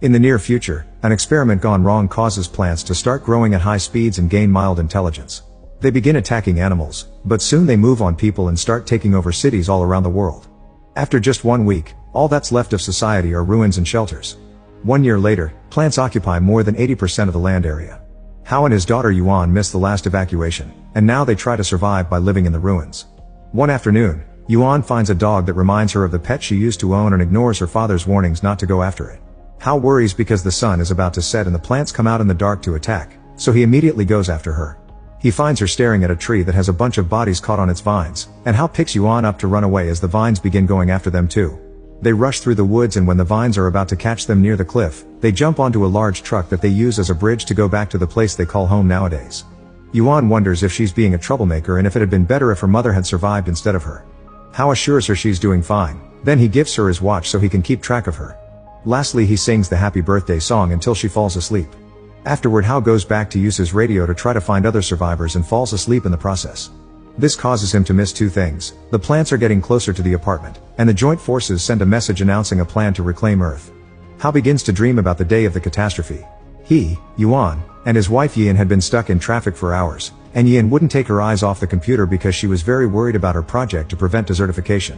In the near future, an experiment gone wrong causes plants to start growing at high speeds and gain mild intelligence. They begin attacking animals, but soon they move on people and start taking over cities all around the world. After just 1 week, all that's left of society are ruins and shelters. 1 year later, plants occupy more than 80% of the land area. Hao and his daughter Yuan missed the last evacuation, and now they try to survive by living in the ruins. One afternoon, Yuan finds a dog that reminds her of the pet she used to own and ignores her father's warnings not to go after it. Hao worries because the sun is about to set and the plants come out in the dark to attack, so he immediately goes after her. He finds her staring at a tree that has a bunch of bodies caught on its vines, and Hao picks Yuan up to run away as the vines begin going after them too. They rush through the woods, and when the vines are about to catch them near the cliff, they jump onto a large truck that they use as a bridge to go back to the place they call home nowadays. Yuan wonders if she's being a troublemaker and if it had been better if her mother had survived instead of her. Hao assures her she's doing fine, then he gives her his watch so he can keep track of her. Lastly, he sings the happy birthday song until she falls asleep. Afterward, Hao goes back to use his radio to try to find other survivors and falls asleep in the process. This causes him to miss two things: the plants are getting closer to the apartment, and the joint forces send a message announcing a plan to reclaim Earth. Hao begins to dream about the day of the catastrophe. He, Yuan, and his wife Yian had been stuck in traffic for hours, and Yian wouldn't take her eyes off the computer because she was very worried about her project to prevent desertification.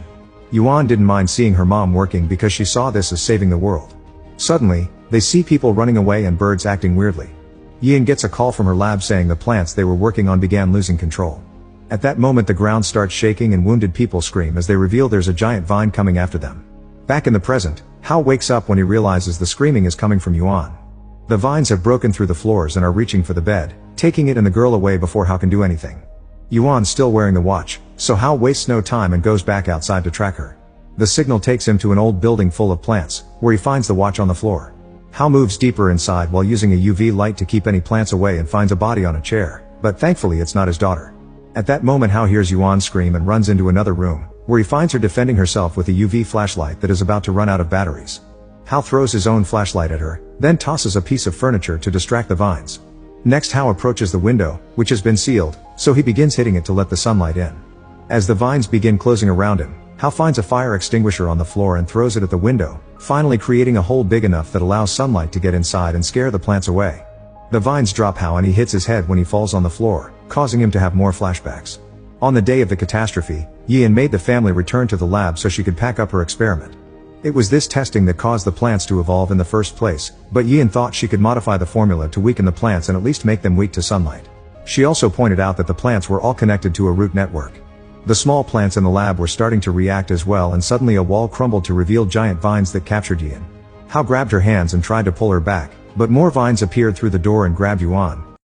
Yuan didn't mind seeing her mom working because she saw this as saving the world. Suddenly, they see people running away and birds acting weirdly. Yian gets a call from her lab saying the plants they were working on began losing control. At that moment, the ground starts shaking and wounded people scream as they reveal there's a giant vine coming after them. Back in the present, Hao wakes up when he realizes the screaming is coming from Yuan. The vines have broken through the floors and are reaching for the bed, taking it and the girl away before Hao can do anything. Yuan's still wearing the watch, so Hao wastes no time and goes back outside to track her. The signal takes him to an old building full of plants, where he finds the watch on the floor. Hao moves deeper inside while using a UV light to keep any plants away and finds a body on a chair, but thankfully it's not his daughter. At that moment, Hao hears Yuan scream and runs into another room, where he finds her defending herself with a UV flashlight that is about to run out of batteries. Hao throws his own flashlight at her, then tosses a piece of furniture to distract the vines. Next, Hao approaches the window, which has been sealed, so he begins hitting it to let the sunlight in. As the vines begin closing around him, Hao finds a fire extinguisher on the floor and throws it at the window, finally creating a hole big enough that allows sunlight to get inside and scare the plants away. The vines drop Hao and he hits his head when he falls on the floor, causing him to have more flashbacks. On the day of the catastrophe, Yian made the family return to the lab so she could pack up her experiment. It was this testing that caused the plants to evolve in the first place, but Yian thought she could modify the formula to weaken the plants and at least make them weak to sunlight. She also pointed out that the plants were all connected to a root network. The small plants in the lab were starting to react as well, and suddenly a wall crumbled to reveal giant vines that captured Yian. Hao grabbed her hands and tried to pull her back, but more vines appeared through the door and grabbed Yuan,